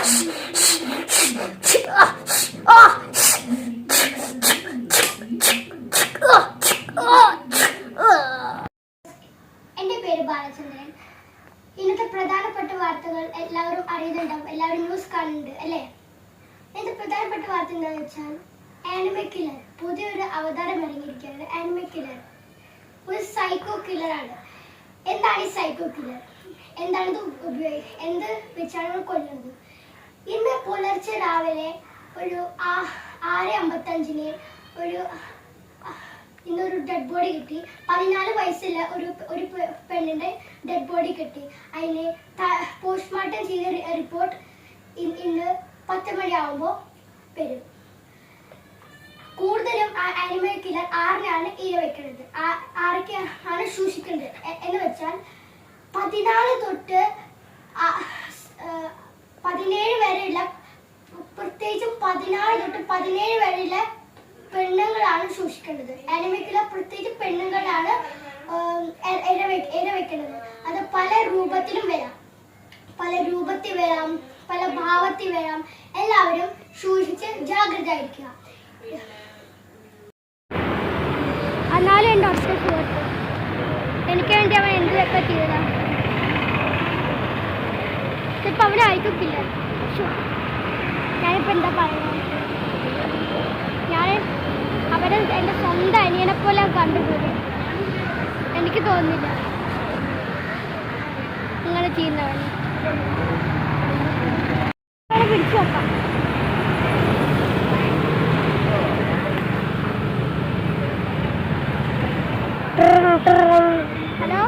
എൻ്റെ പേര് ബാലചന്ദ്രൻ. ഇന്നത്തെ പ്രധാനപ്പെട്ട വാർത്തകൾ എല്ലാവരും അറിയുന്നുണ്ടാവും, എല്ലാവരും ന്യൂസ് കാണുന്നുണ്ട് അല്ലേ? ഇന്നത്തെ പ്രധാനപ്പെട്ട വാർത്ത എന്താണെന്ന് വെച്ചാൽ ആനിമേ കില്ലർ പുതിയൊരു അവതാരം ഇറങ്ങിയിരിക്കുകയാണ്. ആനിമേ കില്ലർ ഒരു സൈക്കോ കില്ലറാണ്. എന്താണ് ഈ സൈക്കോ കില്ലർ? എന്താണിത് എന്ത് വെച്ചാണ് കൊല്ലുന്നത്? ഇന്ന് പുലർച്ചെ രാവിലെ ഒരു 6:55 ഇന്നൊരു ഡെഡ് ബോഡി കിട്ടി. 14 വയസ്സുള്ള ഒരു പെണ്ണിന്റെ ഡെഡ് ബോഡി കിട്ടി. അതിന് പോസ്റ്റ്മോർട്ടം ചെയ്ത റിപ്പോർട്ട് ഇന്ന് 10 മണിയാവുമ്പോൾ വരും. കൂടുതലും ആനിമേ കില്ലർ 6-നാണ് ഇര വെക്കുന്നത്, 6-ക്കാണ് സൂക്ഷിക്കുന്നത്. എന്ന് വെച്ചാൽ 14 തൊട്ട് 17 വരെയുള്ള, പ്രത്യേകിച്ചും 14 തൊട്ട് 17 വരെയുള്ള പെണ്ണുങ്ങളാണ് സൂക്ഷിക്കേണ്ടത്. ആനിമേ കില്ലർ പ്രത്യേകിച്ച് പെണ്ണുങ്ങളാണ് ഇര വെക്കുന്നത്. അത് പല രൂപത്തിലും വരാം, പല ഭാവത്തിൽ വരാം. എല്ലാവരും സൂക്ഷിച്ച് ജാഗ്രത ആയിരിക്കുക. എന്നാലും എൻ്റെ ഒറ്റ സുഹൃത്ത് എനിക്ക് വേണ്ടി അവൻ എന്തൊക്കെ ചെയ്തതാ. ചിലപ്പോൾ അവനായിരിക്കില്ല. ഞാനിപ്പോൾ എന്താ പറയുന്നത്? ഞാൻ അവരെ എൻ്റെ സ്വന്തം അനിയനെ പോലെ കണ്ടിട്ടുണ്ട്. എനിക്ക് തോന്നുന്നില്ല അങ്ങനെ ചെയ്യുന്നവൻ. പിടിച്ചു നോക്കാം. ഹലോ,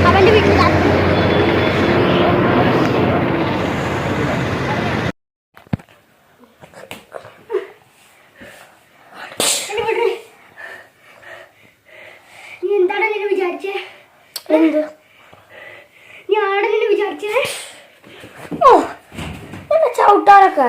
അവന്റെ വീട്ടിൽ ചവിട്ടാറൊക്കെ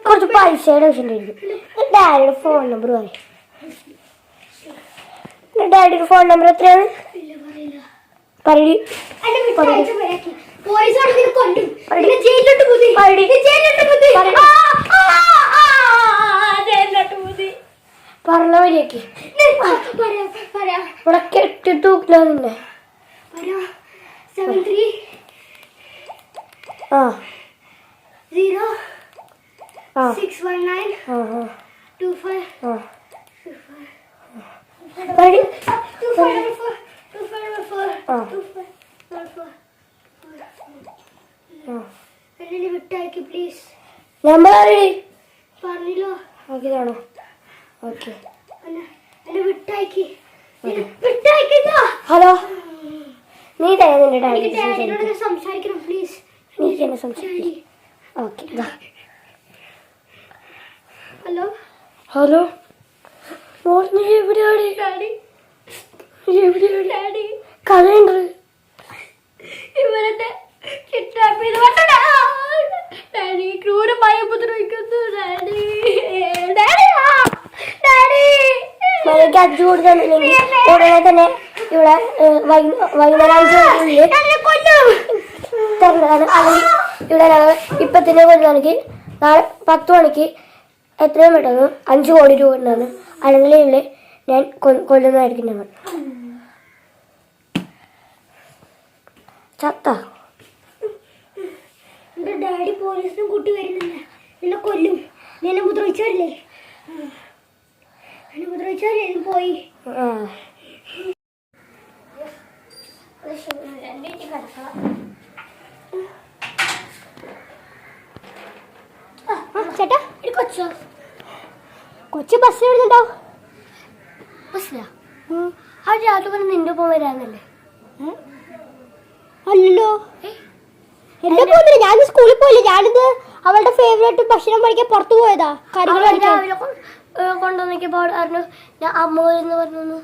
കുറച്ച് പൈസയുടെ ആവശ്യമുണ്ടായിരിക്കും. ഡാഡിയുടെ ഫോൺ നമ്പർ പറയും. ഡാഡിയുടെ ഫോൺ നമ്പർ എത്രയാണ്? പറഞ്ഞ വഴിയൊക്കെ ഇവിടെ കെട്ടിട്ട് നോക്കില്ല. നിന്നെ 73 619 25 എന്നെ വിട്ടാക്കി പ്ലീസ്. നമ്പർ പറഞ്ഞല്ലോ. ഓക്കെയാണോ? ഓക്കെ, എന്നെ വിട്ടാക്കി. ഹലോ, നീ നിന്റെ ഡാഡിയോട് സംസാരിക്കണം പ്ലീസ്. നീക്ക് എന്നെ സംസാരിക്കും. ഓക്കെ. ഹലോ ഹലോ, നീ എവിടെയാണ്? ഡാഡി എവിടെയാണ്? ഡാഡി കഥയുണ്ട്. ഇവരുടെ കിഡ്നാപ്പ് ചെയ്ത് ഡാഡി ക്രൂരമായി ഉപദ്രവിക്കുന്നു. ഡാഡി മഴയ്ക്ക് അടിച്ചു കൊടുക്കുന്നില്ലെങ്കിൽ ഉടനെ തന്നെ ഇവിടെ വൈകുന്നേരം തരേണ്ടതാണ്. അല്ലെങ്കിൽ ഇവിടെ ഞങ്ങൾ ഇപ്പം തന്നെ കൊല്ലുകയാണെങ്കിൽ നാളെ 10 മണിക്ക് എത്രയും പെട്ടെന്ന് 5 കോടി രൂപ ഉണ്ടാകുന്നു. അല്ലെങ്കിൽ ഇവിടെ ഞാൻ കൊല്ലുന്നതായിരിക്കും. ഞങ്ങൾ ചത്ത എൻ്റെ ഡാഡി പോലീസിനും കൂട്ടി വരുന്നില്ല. നിന്നെ കൊല്ലും. നിന്നെ ഉപദ്രവിച്ചല്ലേ? പോയി ചേട്ടാ, കൊച്ചു ബസ് എവിടുന്നുണ്ടാവും? ബസ്സിലാ? ആ രാത്രി പറഞ്ഞ നിന്റെ ഒപ്പം വരാന്നല്ലേ? അല്ലല്ലോ, എന്റെ പോകുന്നില്ല. ഞാൻ സ്കൂളിൽ പോയില്ല. ഞാനിത് അവളുടെ ഫേവറേറ്റ് ഭക്ഷണം കഴിക്കാൻ പുറത്തു പോയതാ. രാവിലെ കൊണ്ടുവന്നപ്പോ പറഞ്ഞു ഞാൻ അമ്മ വരുന്ന പറഞ്ഞു.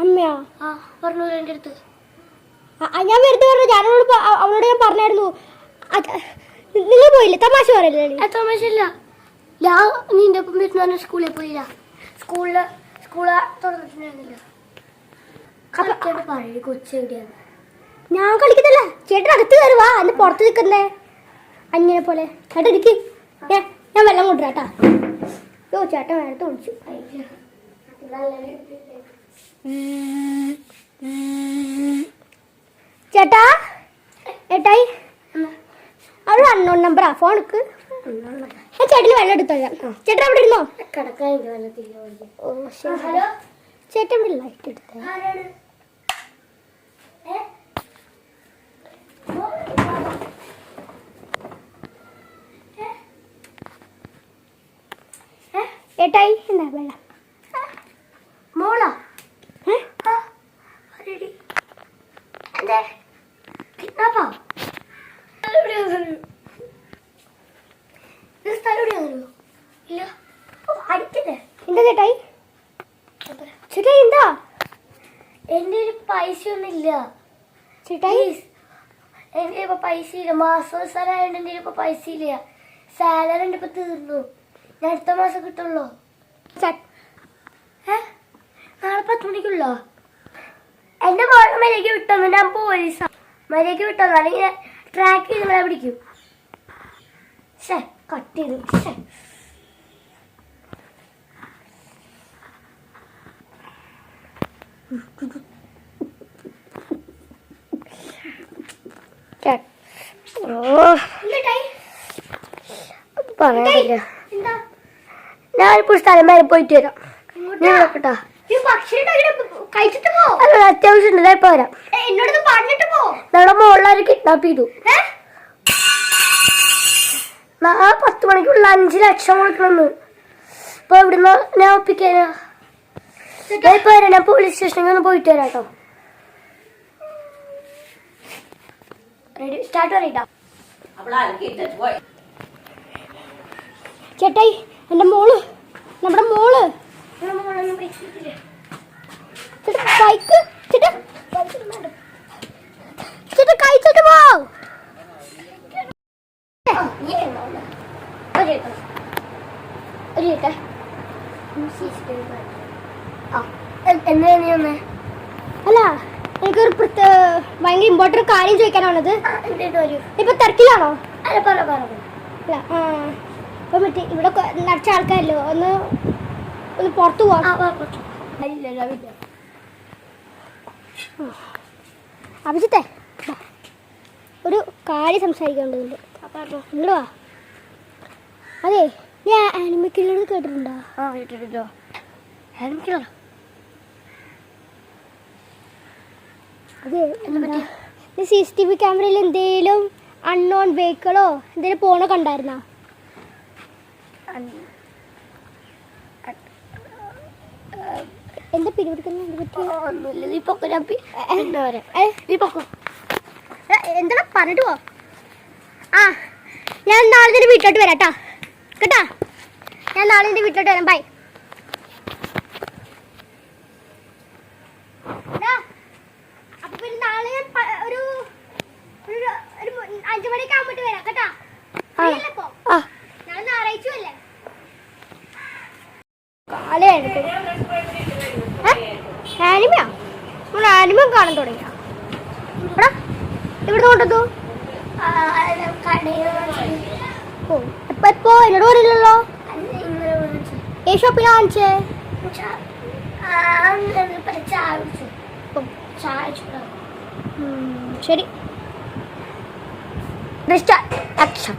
അമ്മയാ? ആ പറഞ്ഞു എന്റെ അടുത്ത്. ഞാൻ വെറുതെ പറഞ്ഞു. അവളോട് ഞാൻ പറഞ്ഞായിരുന്നു. നിങ്ങൾ പോയില്ലേ? തമാശ പറയല്ലേ? തമാശ ഇല്ല. ഞാൻ നിന്റെ ഒപ്പം വരുന്ന സ്കൂളിൽ പോയില്ല. സ്കൂള് തുറന്നിട്ടുണ്ടായിരുന്നില്ല. കൊച്ചെവിടെയാണ്? ഞാൻ കളിക്കുന്നില്ല. ചേട്ടൻ അകത്ത് കയറുവാ. എന്നെ പുറത്ത് നിൽക്കുന്നേ അന്യനെ പോലെ. ചേട്ടൻ ഇരിക്ക്. ഞാൻ വെള്ളം കൊണ്ടുവരാട്ടാ. യോ ചേട്ടൻ നേരത്തെ വിളിച്ചു. ചേട്ടാ, ഏട്ടായി, അവള് അൺനോൺ നമ്പറാ. ഫോൺ എടുക്ക്. ഞാൻ ചേട്ടന് വെള്ളം എടുത്തോളാം. ചേട്ടൻ അവിടെ ഇരുന്നോ? ഓ ശരി. ചേട്ടൻ ഇവിടെ ലൈറ്റ് എടുത്തേ. ഏട്ടായി, എന്താ വെള്ളം? മോളാ? എന്താ ചേട്ടായി? ചേട്ടായി എന്താ? എന്റെ പൈസ ഒന്നുമില്ല ചേട്ടായി. എന്റെ ഇപ്പൊ പൈസ ഇല്ല. മാസവസാനായോണ്ട് എന്റെ ഇപ്പൊ പൈസ ഇല്ല. സാലറി എന്റെ ഇപ്പൊ തീർന്നു. ഞാൻ അടുത്ത മാസം കിട്ടുള്ളൂ. നാളെ 10 മണിക്കുള്ളോ? എന്റെ മോളെ മര്യാദയ്ക്ക് വിട്ടോന്നു. ഞാൻ പോലീസാ. മര്യാദയ്ക്ക് വിട്ടോന്നു, അല്ലെങ്കിൽ ട്രാക്ക് ചെയ്ത് നമ്മളെ പിടിക്കും. കട്ട് ചെയ്തു. പറയാ ഞാനിപ്പോ സ്ഥലം വരെ പോയിട്ട് വരാം. കേട്ടോ, അത്യാവശ്യം ഉണ്ട്. ഇപ്പൊ വരാം. നമ്മുടെ മോളിലാരും കിഡ്നാപ്പ് ചെയ്തു. നാളെ 10 മണിക്കുള്ള 5 ലക്ഷം കൊടുക്കണമെന്ന്. ഇപ്പൊ ഇവിടുന്ന് ഞാൻ ഒപ്പിക്കാനാ. ഇപ്പൊ വരാം. ഞാൻ പോലീസ് സ്റ്റേഷനിൽ ഒന്ന് പോയിട്ട് വരാം കേട്ടോ. റെഡി, സ്റ്റാർട്ട് പറയട്ടാ. ചേട്ടായി, എന്റെ മോള്, നമ്മുടെ മോള്. ബൈക്ക് ചേട്ടാ കഴിച്ചിട്ട് പോ. അല്ല, എനിക്കൊരു ഭയങ്കര ഇമ്പോർട്ടന്റ് കാര്യം ചോദിക്കാനാണത്. ഇപ്പൊ തിരക്കിലാണോ? അല്ല, ഇപ്പൊ മറ്റേ ഇവിടെ നിറച്ച ആൾക്കാരല്ലോ. ഒന്ന് പുറത്തു പോവാം. അഭിജിത്തെ, ഒരു കാര്യം സംസാരിക്കാനുണ്ട്. ഇങ്ങോട്ട് വാ. അതെ, നീ ആനിമക്കില്ലോട് കേട്ടിട്ടുണ്ടോ? കേട്ടിട്ടുണ്ടോ? ആനിമക്കില്ലോ? അതെ, നീ CCTV ക്യാമറയിൽ എന്തെങ്കിലും അൺനോൺ വെഹിക്കിളോ എന്തെങ്കിലും പോണ കണ്ടായിരുന്നോ? എന്താ എന്താ പറഞ്ഞിട്ട് പോ. ആ, ഞാൻ നാളെ നിന്റെ വീട്ടിലോട്ട് വരാം കേട്ടാ. ഞാൻ നാളെ നിന്റെ വീട്ടിലോട്ട് വരാം. ബൈ. അപ്പൊ പിന്നെ നാളെ ഒരു 5 മണിയൊക്കെ ആകുമ്പോട്ട് വരാം കേട്ടാ. ഞാൻ ഞായറാഴ്ച അല്ലേ? ആനിമയാ? നമ്മൾ ആനിമ കാണാൻ തുടങ്ങിയ ഇവിടെ കൊണ്ടു. ഓ, എപ്പോ എന്നോട് പറയില്ലല്ലോ. ഏ ഷോപ്പിൽ കാണിച്ചേ? ശരി. ആക്ഷൻ.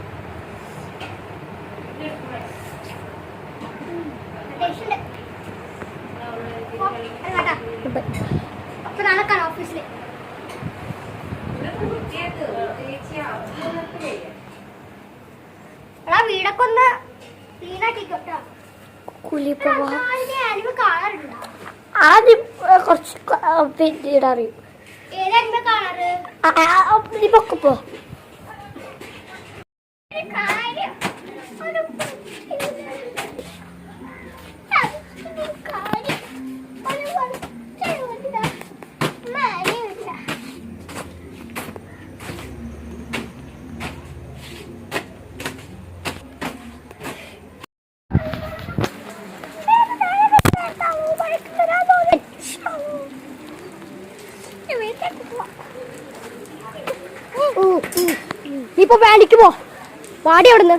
അപ്പൊ നാളെ കാണാം ഓഫീസില്. വീടൊക്കെ ഒന്ന് ക്ലീൻ ആക്കിക്കോട്ടോ. കൂലി പോവാ. ആനിമ കാണാറുണ്ടോ? ആദ്യം കുറച്ച് പിന്നീട് അറിയും. ഏതായിരുന്നു കളറ്? പൊക്കപ്പോ നീ ഇപ്പൊ വേണ്ടിക്ക് പോ. വാടി അവിടുന്ന്.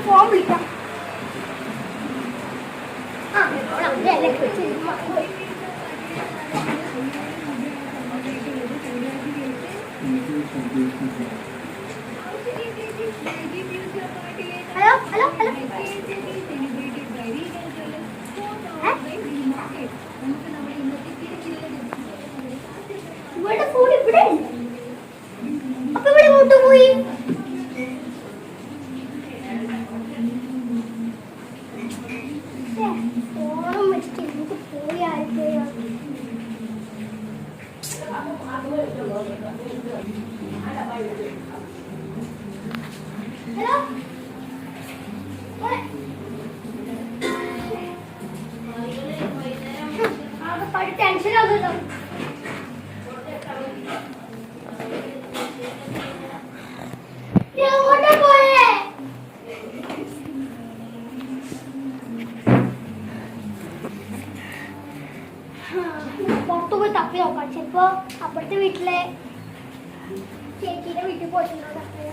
ഫോൺ വിളിക്കാം. Hello hello hello. ഇവിടെ ഫോൺ ഇവിടെ അപ്പൊ ഇവിടെ ഇങ്ങോട്ട് പോയി. ഫോണും വെച്ചിട്ട് ഇങ്ങോട്ട് പോയി ആയിപ്പോയോ. ഹലോ ടെൻഷനാകുമല്ലോ. എങ്ങോട്ടാ പോയേ? പുറത്തു പോയി തപ്പി നോക്കാം. ചിലപ്പോ അപ്പുറത്തെ വീട്ടിലെ ചേച്ചിയുടെ വീട്ടിൽ പോയിട്ടുണ്ടോ തപ്പി.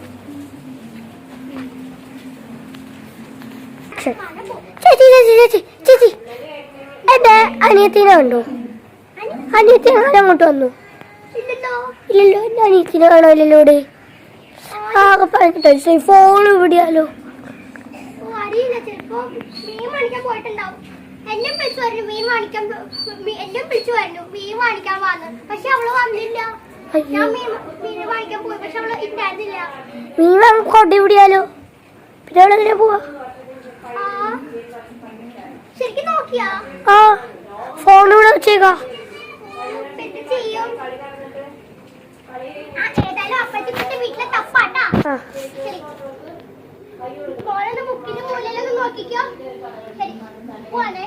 ചേച്ചി ചേച്ചി ചേച്ചി ചേച്ചി എന്റെ അനിയത്തിനെ കണ്ടോ? അനിയത്തിനെ അങ്ങോട്ട് വന്നു. ഇല്ലല്ലോ എന്റെ അനിയത്തിനെ കാണാമല്ലോ. ഇവിടെ ആകെ 18 വയസ്സായി. ഫോൺ ഇവിടെയാലോ. അറിയില്ല, ചിലപ്പോ മീൻ വാങ്ങിക്കാൻ പോയിട്ടുണ്ടാവും. എന്നെ വിളിച്ചു പറഞ്ഞു മീൻ വാങ്ങിക്കാൻ വന്നു. പക്ഷെ അവള് വന്നില്ല. ഞാൻ മീൻ വാങ്ങിക്കാൻ പോയി, പക്ഷെ അവള് ഇണ്ടായിരുന്നില്ല. മീൻ വാങ്ങിക്കോട്ടെ ഇവിടെയാലോ. പിന്നെ അവളെ എങ്ങനെ പോവാ? ശരിക്കും നോക്കിയാ? ആ ഫോൺ ഇവിടെ വെച്ചേക്കാ. ചെയ്യും. ഏതായാലും അപ്പഴത്തെ വീട്ടിലെ തപ്പാട്ടാ. മോളൊന്ന് ബുക്കിന്റെ മൂലയിലൊന്ന് നോക്കിക്കോ. ശരി പോവാണേ.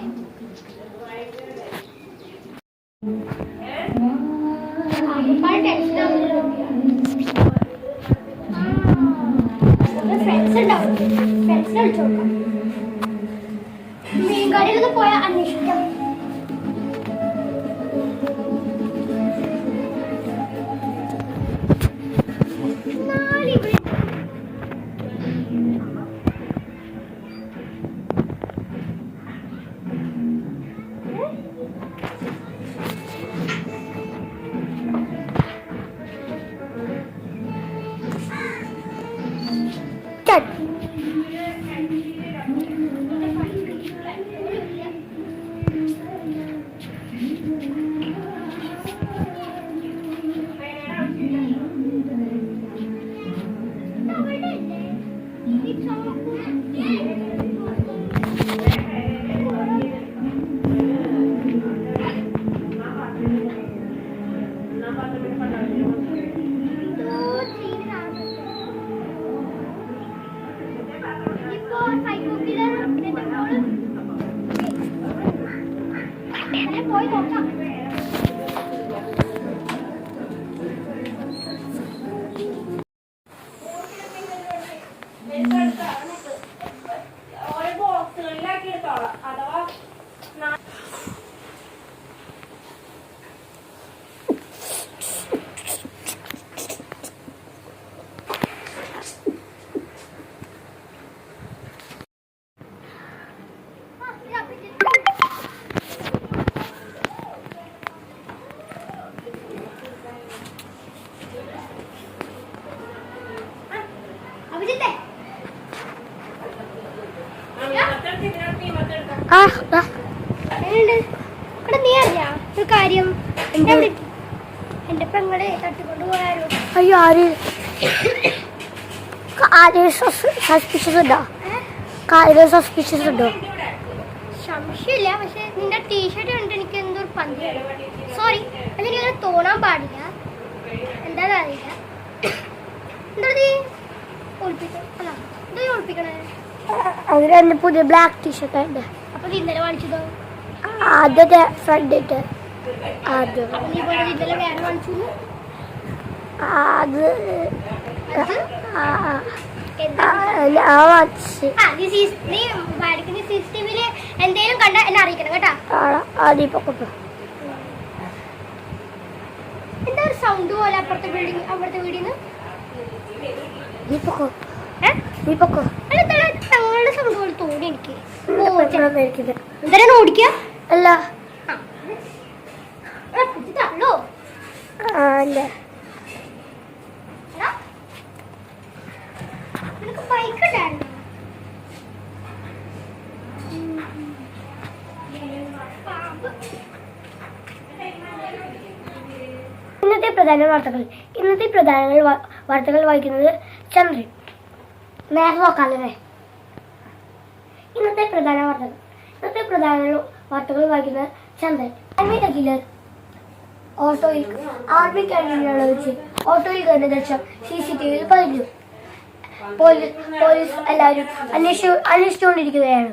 ഫ്രണ്ട്സ് ഉണ്ടാവും. ഫ്രണ്ട്സിനെ വിളിച്ചു നോക്കാം. മീൻകടയിലൊന്ന് പോയാൽ അന്വേഷിക്കാം. ഓരോ ബോക്സുകളിലാക്കി എടുത്തോളാം അഥവാ അഭിജിത്തെ ആ ഇവിടെ നീ അറിയാ ഒരു കാര്യം എന്റെ പെങ്ങളെ തട്ടിക്കൊണ്ട് പോയാലോ? അയ്യോ ആരെയും സസ്പിഷ്യസ് ഉണ്ടോ? ആരെയും സസ്പിഷ്യസ് ഉണ്ടോ? സംശയമില്ല, പക്ഷെ നിന്റെ ടീഷർട്ട് കണ്ടിട്ട് എനിക്ക് എന്തോ ഒരു പന്തി. സോറി, അല്ലെങ്കിൽ അങ്ങനെ തോന്നാൻ പാടില്ല. എന്താണെന്ന് അറിയില്ല. എന്താ നീ ഒളിപ്പിക്കണം? അല്ല, എന്താ നീ ഒളിപ്പിക്കണേ? അതിന് എൻ്റെ പുതിയ ബ്ലാക്ക് ടീഷർട്ട് ഉണ്ട്. അപ്പൊ നീ ഇന്നലെ വാങ്ങിച്ചതോ? ആദ്യത്തെ ഫ്രണ്ടിട്ട് അത് നീ പോലെ ഇന്നലെ വേറെ വാങ്ങിച്ചു. അത് നീ വാടിക്കുന്ന CCTV-ല് എന്തേലും കണ്ട എന്നെ അറിയിക്കണം കേട്ടാ. എന്താ ഒരു സൗണ്ട് പോലെ അപ്പുറത്തെ ബിൽഡിംഗ്, അവിടുത്തെ വീടിന്ന് തങ്ങളുടെ സൗണ്ട് പോലെ തോന്നി എനിക്ക്. എന്തായാലും ഓടിക്ക അല്ല തള്ളോ നിനക്ക് ബൈക്ക് ഉണ്ടായിരുന്നു. ഇന്നത്തെ പ്രധാന വാർത്തകൾ വായിക്കുന്നത് ചന്ദ്രൻ. നേരെ നോക്കാല്ലേ. ഇന്നത്തെ പ്രധാന വാർത്തകൾ വായിക്കുന്നത് ചന്ദ്രൻ. ആർമി ക്യാൻറ്റീനിലുള്ള വെച്ച് ഓട്ടോയിൽ കയറുന്ന ദൃശ്യം CCTV-യിൽ പതിഞ്ഞു. പോലീസ് എല്ലാവരും അന്വേഷിച്ചുകൊണ്ടിരിക്കുകയാണ്.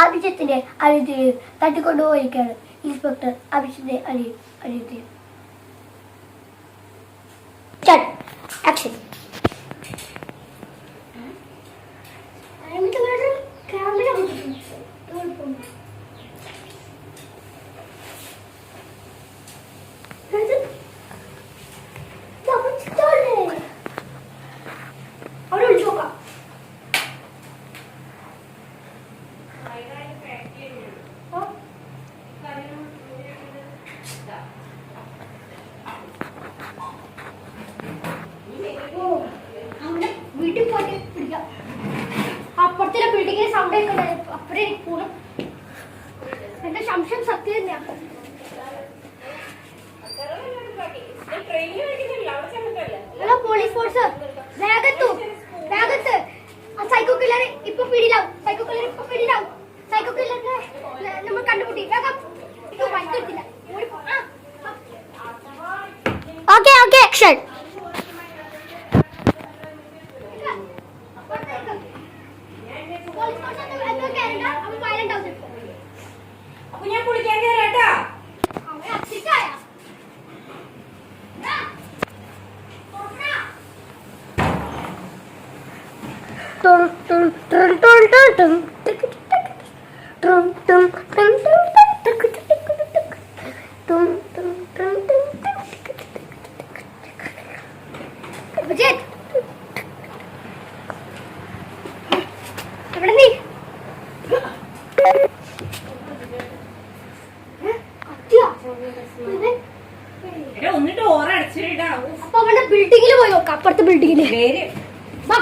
അഭിജിത്തിന്റെ അനിയത്തിനെയും തട്ടിക്കൊണ്ടുപോയിരിക്കുകയാണ് ഇൻസ്പെക്ടർ അഭിജിത്തിന്റെ അനിയത്തിയും. ആക്ഷൻ. അവിടെ വിളിച്ചു നോക്കാം. വീട്ടിൽ പോയിട്ട് പിടിക്കാം. അപ്പുറത്തെ ബിൽഡിങ്ങിന് സൗണ്ട് കേൾക്കണ്ടേ? അപ്പുറം എനിക്ക് പോകണം. എന്റെ സംശയം സത്യം തന്നെയാ. ഹലോ പോലീസ് ഫോഴ്സ്, വേഗത്ത് സൈക്കോ കില്ലർ ഇപ്പൊ പിടിയിലാവും. സൈക്കോ കില്ലറിനെ നമ്മൾ കണ്ടുപിടി. വേഗം ബൈക്ക് എടുത്തില്ല. Okay action. പോലീസ് ഫോഴ്സ് അവൻ വയലന്റ് ആവും. അപ്പൊ ഞാൻ കുളിക്കാൻ കയറാട്ടാ. അവൻ അസിക്കായ അഭിജിത്ത്, എവിടെ നീ? ഒന്നിട്ട് ഓറടച്ചിട്ടാ. അപ്പൊ അവന്റെ ബിൽഡിങ്ങിൽ പോയി നോക്കാം. അപ്പുറത്തെ ബിൽഡിങ്ങില് വാ.